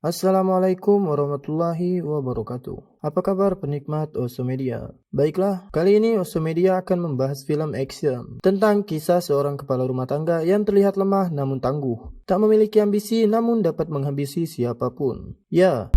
Assalamualaikum warahmatullahi wabarakatuh. Apa kabar penikmat Osomedia? Baiklah, kali ini Osomedia akan membahas film action tentang kisah seorang kepala rumah tangga yang terlihat lemah namun tangguh, tak memiliki ambisi namun dapat menghabisi siapapun. Ya,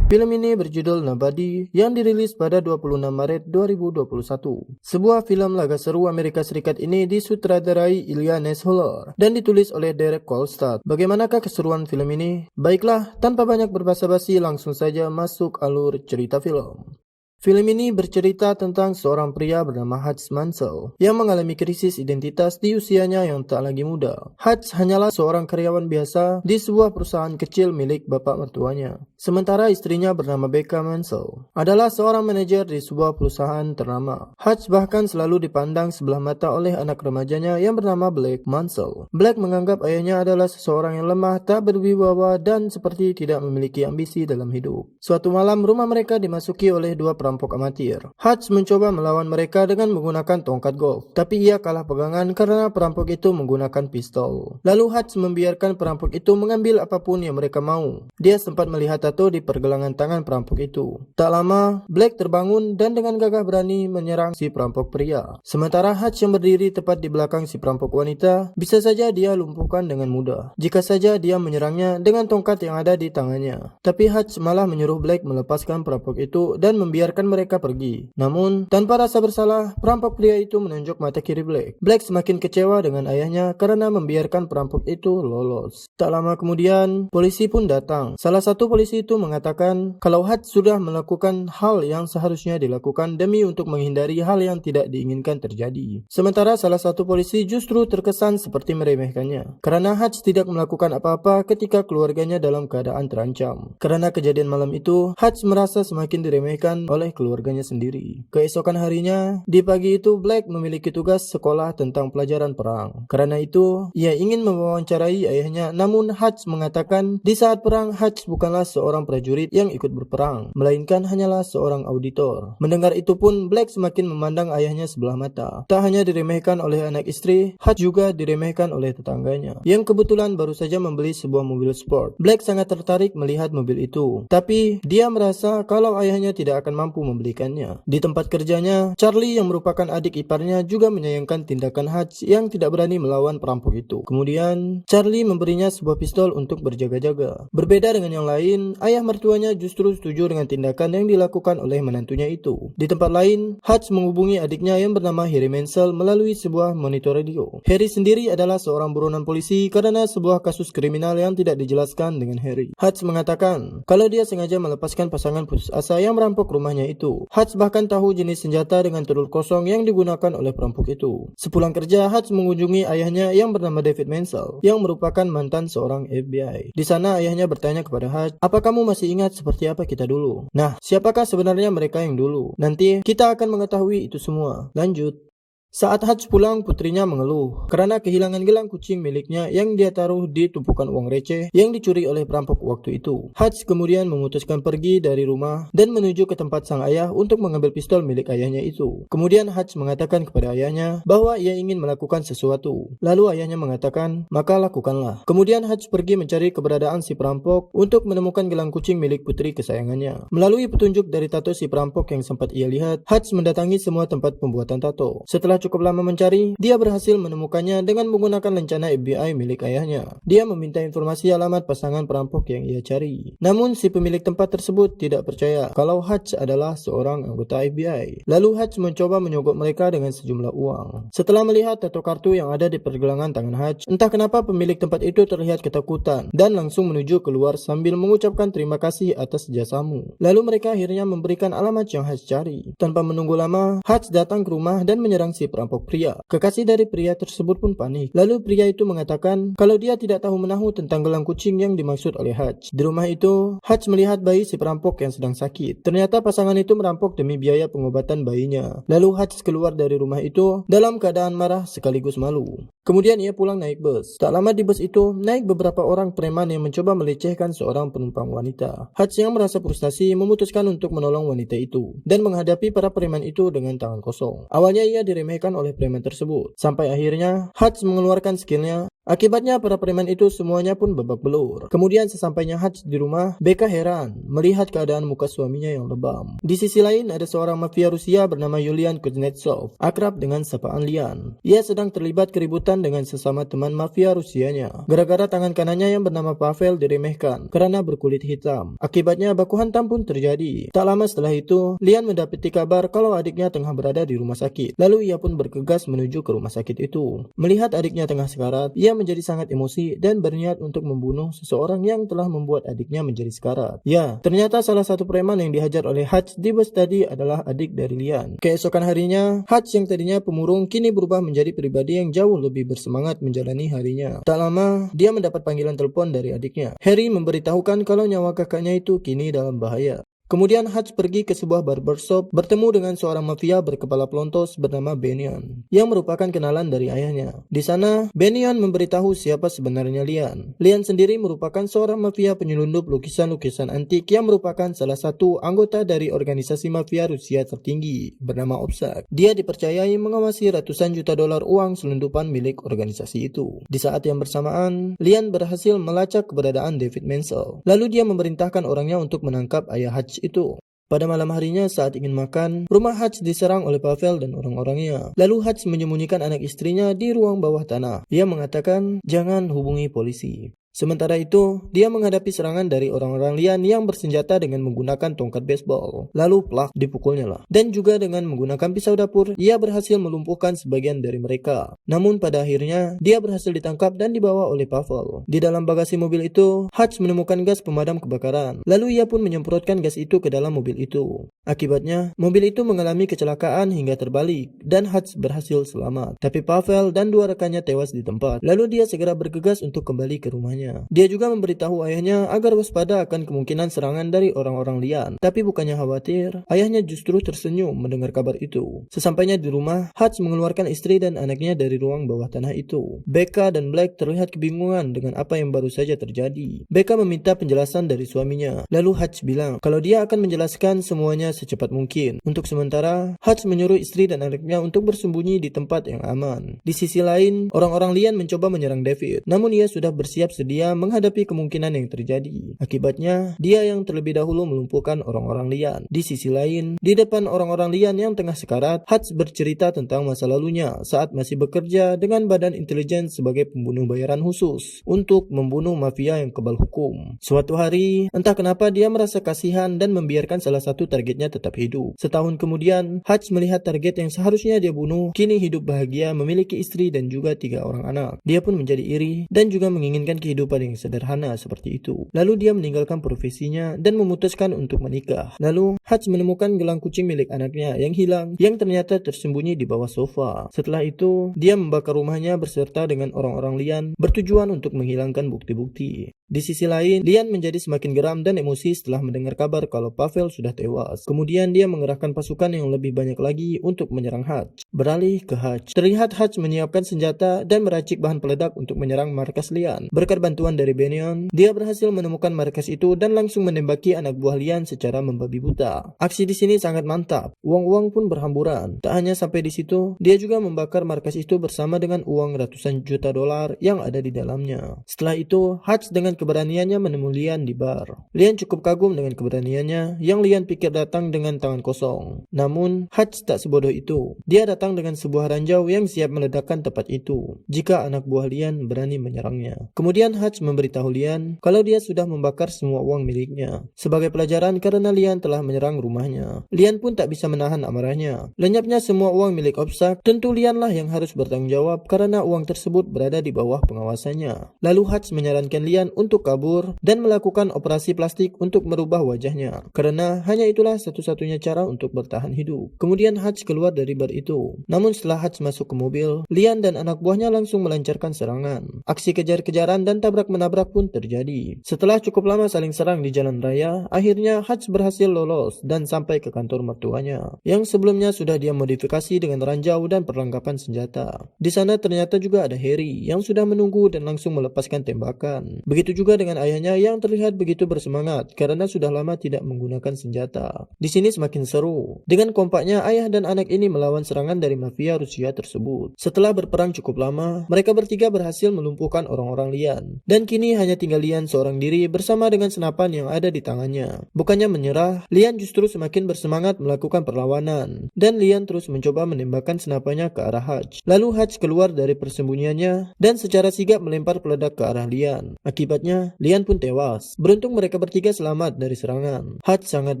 film ini berjudul Nobody yang dirilis pada 26 Maret 2021. Sebuah film laga seru Amerika Serikat ini disutradarai Ilya Naishuller dan ditulis oleh Derek Kolstad. Bagaimanakah keseruan film ini? Baiklah, tanpa banyak berbasa-basi langsung saja masuk alur cerita film. Film ini bercerita tentang seorang pria bernama Hutch Mansell yang mengalami krisis identitas di usianya yang tak lagi muda. Hutch hanyalah seorang karyawan biasa di sebuah perusahaan kecil milik bapak mertuanya. Sementara istrinya bernama Becca Mansell adalah seorang manajer di sebuah perusahaan ternama. Hutch bahkan selalu dipandang sebelah mata oleh anak remajanya yang bernama Blake Mansell. Blake menganggap ayahnya adalah seseorang yang lemah, tak berwibawa, dan seperti tidak memiliki ambisi dalam hidup. Suatu malam rumah mereka dimasuki oleh dua perampok amatir. Hutch mencoba melawan mereka dengan menggunakan tongkat golf, tapi ia kalah pegangan karena perampok itu menggunakan pistol. Lalu Hutch membiarkan perampok itu mengambil apapun yang mereka mau. Dia sempat melihat tato di pergelangan tangan perampok itu. Tak lama, Blake terbangun dan dengan gagah berani menyerang si perampok pria. Sementara Hutch yang berdiri tepat di belakang si perampok wanita, bisa saja dia lumpuhkan dengan mudah jika saja dia menyerangnya dengan tongkat yang ada di tangannya. Tapi Hutch malah menyuruh Blake melepaskan perampok itu dan membiarkan mereka pergi. Namun, tanpa rasa bersalah, perampok pria itu menunjuk mata kiri Blake. Blake semakin kecewa dengan ayahnya karena membiarkan perampok itu lolos. Tak lama kemudian, polisi pun datang. Salah satu polisi itu mengatakan kalau Hutch sudah melakukan hal yang seharusnya dilakukan demi untuk menghindari hal yang tidak diinginkan terjadi. Sementara salah satu polisi justru terkesan seperti meremehkannya karena Hutch tidak melakukan apa-apa ketika keluarganya dalam keadaan terancam. Karena kejadian malam itu, Hutch merasa semakin diremehkan oleh keluarganya sendiri. Keesokan harinya, di pagi itu Blake memiliki tugas sekolah tentang pelajaran perang. Karena itu, ia ingin mewawancarai ayahnya, namun Hutch mengatakan di saat perang Hutch bukanlah seorang prajurit yang ikut berperang, melainkan hanyalah seorang auditor. Mendengar itu pun Blake semakin memandang ayahnya sebelah mata. Tak hanya diremehkan oleh anak istri, Hutch juga diremehkan oleh tetangganya yang kebetulan baru saja membeli sebuah mobil sport. Blake sangat tertarik melihat mobil itu, tapi dia merasa kalau ayahnya tidak akan mampu membelikannya. Di tempat kerjanya, Charlie yang merupakan adik iparnya juga menyayangkan tindakan Hutch yang tidak berani melawan perampok itu. Kemudian, Charlie memberinya sebuah pistol untuk berjaga-jaga. Berbeda dengan yang lain, ayah mertuanya justru setuju dengan tindakan yang dilakukan oleh menantunya itu. Di tempat lain, Hutch menghubungi adiknya yang bernama Harry Mansell melalui sebuah monitor radio. Harry sendiri adalah seorang buronan polisi karena sebuah kasus kriminal yang tidak dijelaskan dengan Harry. Hutch mengatakan kalau dia sengaja melepaskan pasangan putus asa yang merampok rumahnya itu. Hutch bahkan tahu jenis senjata dengan telur kosong yang digunakan oleh perampok itu. Sepulang kerja, Hutch mengunjungi ayahnya yang bernama David Mansell yang merupakan mantan seorang FBI. Di sana ayahnya bertanya kepada Hutch, "Apa kamu masih ingat seperti apa kita dulu?" Nah, siapakah sebenarnya mereka yang dulu? Nanti kita akan mengetahui itu semua. Lanjut. Saat Hutch pulang, putrinya mengeluh karena kehilangan gelang kucing miliknya yang dia taruh di tumpukan uang receh yang dicuri oleh perampok waktu itu. Hutch kemudian memutuskan pergi dari rumah dan menuju ke tempat sang ayah untuk mengambil pistol milik ayahnya itu. Kemudian Hutch mengatakan kepada ayahnya bahwa ia ingin melakukan sesuatu. Lalu ayahnya mengatakan, "Maka lakukanlah." Kemudian Hutch pergi mencari keberadaan si perampok untuk menemukan gelang kucing milik putri kesayangannya. Melalui petunjuk dari tato si perampok yang sempat ia lihat, Hutch mendatangi semua tempat pembuatan tato. Setelah cukup lama mencari, dia berhasil menemukannya dengan menggunakan lencana FBI milik ayahnya. Dia meminta informasi alamat pasangan perampok yang ia cari. Namun si pemilik tempat tersebut tidak percaya kalau Hutch adalah seorang anggota FBI. Lalu Hutch mencoba menyogok mereka dengan sejumlah uang. Setelah melihat tato kartu yang ada di pergelangan tangan Hutch, entah kenapa pemilik tempat itu terlihat ketakutan dan langsung menuju keluar sambil mengucapkan terima kasih atas jasamu. Lalu mereka akhirnya memberikan alamat yang Hutch cari. Tanpa menunggu lama, Hutch datang ke rumah dan menyerang si perampok pria. Kekasih dari pria tersebut pun panik. Lalu pria itu mengatakan kalau dia tidak tahu menahu tentang gelang kucing yang dimaksud oleh Hutch. Di rumah itu, Hutch melihat bayi si perampok yang sedang sakit. Ternyata pasangan itu merampok demi biaya pengobatan bayinya. Lalu Hutch keluar dari rumah itu dalam keadaan marah sekaligus malu. Kemudian ia pulang naik bus. Tak lama di bus itu, naik beberapa orang preman yang mencoba melecehkan seorang penumpang wanita. Hutch yang merasa frustasi memutuskan untuk menolong wanita itu dan menghadapi para preman itu dengan tangan kosong. Awalnya ia diremehkan oleh preman tersebut, sampai akhirnya Hutch mengeluarkan skillnya Akibatnya para preman itu semuanya pun babak belur. Kemudian sesampainya Hutch di rumah, Becca heran melihat keadaan muka suaminya yang lebam. Di sisi lain ada seorang mafia Rusia bernama Yulian Kuznetsov, akrab dengan sapaan Lian. Ia sedang terlibat keributan dengan sesama teman mafia Rusianya, gara-gara tangan kanannya yang bernama Pavel diremehkan karena berkulit hitam. Akibatnya baku hantam pun terjadi. Tak lama setelah itu, Lian mendapati kabar kalau adiknya tengah berada di rumah sakit. Lalu ia pun bergegas menuju ke rumah sakit itu. Melihat adiknya tengah sekarat, ia menjadi sangat emosi dan berniat untuk membunuh seseorang yang telah membuat adiknya menjadi sekarat. Ya, ternyata salah satu preman yang dihajar oleh Hutch di bus tadi adalah adik dari Lian. Keesokan harinya, Hutch yang tadinya pemurung kini berubah menjadi pribadi yang jauh lebih bersemangat menjalani harinya. Tak lama, dia mendapat panggilan telepon dari adiknya. Harry memberitahukan kalau nyawa kakaknya itu kini dalam bahaya. Kemudian Hutch pergi ke sebuah barbershop bertemu dengan seorang mafia berkepala pelontos bernama Benyon yang merupakan kenalan dari ayahnya. Di sana, Benyon memberitahu siapa sebenarnya Lian. Lian sendiri merupakan seorang mafia penyelundup lukisan-lukisan antik yang merupakan salah satu anggota dari organisasi mafia Rusia tertinggi bernama Obsak. Dia dipercayai mengawasi ratusan juta dolar uang selundupan milik organisasi itu. Di saat yang bersamaan, Lian berhasil melacak keberadaan David Menzel. Lalu dia memerintahkan orangnya untuk menangkap ayah Hutch itu. Pada malam harinya saat ingin makan, rumah Hutch diserang oleh Pavel dan orang-orangnya. Lalu Hutch menyembunyikan anak istrinya di ruang bawah tanah. Ia mengatakan, jangan hubungi polisi. Sementara itu, dia menghadapi serangan dari orang-orang Lian yang bersenjata dengan menggunakan tongkat baseball. Lalu plak dipukulnya lah. Dan juga dengan menggunakan pisau dapur, ia berhasil melumpuhkan sebagian dari mereka. Namun pada akhirnya, dia berhasil ditangkap dan dibawa oleh Pavel. Di dalam bagasi mobil itu, Hutch menemukan gas pemadam kebakaran. Lalu ia pun menyemprotkan gas itu ke dalam mobil itu. Akibatnya, mobil itu mengalami kecelakaan hingga terbalik dan Hutch berhasil selamat. Tapi Pavel dan dua rekannya tewas di tempat. Lalu dia segera bergegas untuk kembali ke rumahnya. Dia juga memberitahu ayahnya agar waspada akan kemungkinan serangan dari orang-orang Lian. Tapi bukannya khawatir, ayahnya justru tersenyum mendengar kabar itu. Sesampainya di rumah, Hutch mengeluarkan istri dan anaknya dari ruang bawah tanah itu. Becca dan Black terlihat kebingungan dengan apa yang baru saja terjadi. Becca meminta penjelasan dari suaminya. Lalu Hutch bilang kalau dia akan menjelaskan semuanya secepat mungkin. Untuk sementara, Hutch menyuruh istri dan anaknya untuk bersembunyi di tempat yang aman. Di sisi lain, orang-orang Lian mencoba menyerang David. Namun ia sudah bersiap dia menghadapi kemungkinan yang terjadi. Akibatnya, dia yang terlebih dahulu melumpuhkan orang-orang Lian. Di sisi lain, di depan orang-orang Lian yang tengah sekarat, Hutch bercerita tentang masa lalunya saat masih bekerja dengan badan intelijen sebagai pembunuh bayaran khusus untuk membunuh mafia yang kebal hukum. Suatu hari, entah kenapa dia merasa kasihan dan membiarkan salah satu targetnya tetap hidup. Setahun kemudian, Hutch melihat target yang seharusnya dia bunuh kini hidup bahagia memiliki istri dan juga 3 orang anak. Dia pun menjadi iri dan juga menginginkan kehidupan yang sederhana seperti itu. Lalu dia meninggalkan profesinya dan memutuskan untuk menikah. Lalu Hutch menemukan gelang kucing milik anaknya yang hilang yang ternyata tersembunyi di bawah sofa. Setelah itu, dia membakar rumahnya beserta dengan orang-orang Lian bertujuan untuk menghilangkan bukti-bukti. Di sisi lain, Lian menjadi semakin geram dan emosi setelah mendengar kabar kalau Pavel sudah tewas. Kemudian dia mengerahkan pasukan yang lebih banyak lagi untuk menyerang Hutch. Beralih ke Hutch. Terlihat Hutch menyiapkan senjata dan meracik bahan peledak untuk menyerang markas Lian. Berkat bantuan dari Benyon, dia berhasil menemukan markas itu dan langsung menembaki anak buah Lian secara membabi buta. Aksi di sini sangat mantap. Uang-uang pun berhamburan. Tak hanya sampai di situ, dia juga membakar markas itu bersama dengan uang ratusan juta dolar yang ada di dalamnya. Setelah itu, Hutch dengan keberaniannya menemui Lian di bar. Lian cukup kagum dengan keberaniannya yang Lian pikir datang dengan tangan kosong. Namun, Hutch tak sebodoh itu. Dia datang dengan sebuah ranjau yang siap meledakkan tempat itu jika anak buah Lian berani menyerangnya. Kemudian Hutch memberitahu Lian kalau dia sudah membakar semua uang miliknya sebagai pelajaran karena Lian telah menyerang rumahnya. Lian pun tak bisa menahan amarahnya. Lenyapnya semua uang milik Obsak, tentu Lian lah yang harus bertanggung jawab karena uang tersebut berada di bawah pengawasannya. Lalu Hutch menyarankan Lian untuk kabur dan melakukan operasi plastik untuk merubah wajahnya karena hanya itulah satu-satunya cara untuk bertahan hidup. Kemudian Hutch keluar dari bar itu. Namun setelah Hutch masuk ke mobil, Lian dan anak buahnya langsung melancarkan serangan. Aksi kejar-kejaran dan tabrak-menabrak pun terjadi. Setelah cukup lama saling serang di jalan raya, akhirnya Hutch berhasil lolos dan sampai ke kantor mertuanya, yang sebelumnya sudah dia modifikasi dengan ranjau dan perlengkapan senjata. Di sana ternyata juga ada Harry yang sudah menunggu dan langsung melepaskan tembakan. Begitu juga dengan ayahnya yang terlihat begitu bersemangat karena sudah lama tidak menggunakan senjata. Di sini semakin seru. Dengan kompaknya ayah dan anak ini melawan serangan dari mafia Rusia tersebut. Setelah berperang cukup lama, mereka bertiga berhasil melumpuhkan orang-orang Lian. Dan kini hanya tinggal Lian seorang diri bersama dengan senapan yang ada di tangannya. Bukannya menyerah, Lian justru semakin bersemangat melakukan perlawanan. Dan Lian terus mencoba menembakkan senapannya ke arah Hutch. Lalu Hutch keluar dari persembunyiannya dan secara sigap melempar peledak ke arah Lian. Akibatnya, Lian pun tewas. Beruntung mereka bertiga selamat dari serangan. Hutch sangat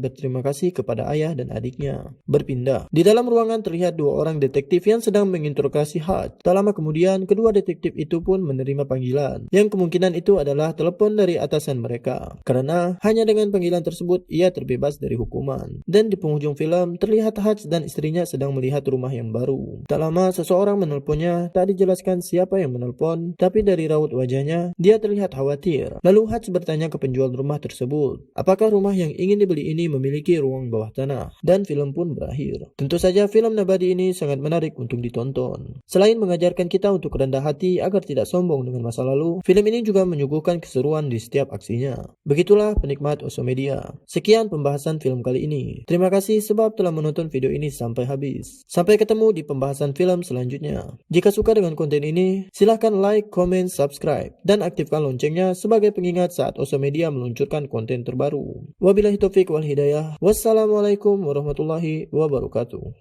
berterima kasih kepada ayah dan adiknya. Berpindah. Di dalam ruangan terlihat dua orang detektif yang sedang menginterogasi Hutch. Tak lama kemudian, kedua detektif itu pun menerima panggilan, yang kemungkinan itu adalah telepon dari atasan mereka. Karena hanya dengan panggilan tersebut, ia terbebas dari hukuman. Dan di penghujung film, terlihat Hutch dan istrinya sedang melihat rumah yang baru. Tak lama, seseorang menelponnya, tak dijelaskan siapa yang menelpon, tapi dari raut wajahnya, dia terlihat khawatir. Lalu Hutch bertanya ke penjual rumah tersebut, apakah rumah yang ingin dibeli ini memiliki ruang bawah tanah? Dan film pun berakhir. Tentu saja film Nobody ini sangat menarik untuk ditonton. Selain mengajarkan kita untuk rendah hati agar tidak sombong dengan masa lalu, film ini juga menyuguhkan keseruan di setiap aksinya. Begitulah penikmat Osomedia. Sekian pembahasan film kali ini. Terima kasih sebab telah menonton video ini sampai habis. Sampai ketemu di pembahasan film selanjutnya. Jika suka dengan konten ini, silahkan like, comment, subscribe, dan aktifkan loncengnya sebagai pengingat saat Osomedia meluncurkan konten terbaru. Wabillahi taufiq wal hidayah. Wassalamualaikum warahmatullahi wabarakatuh.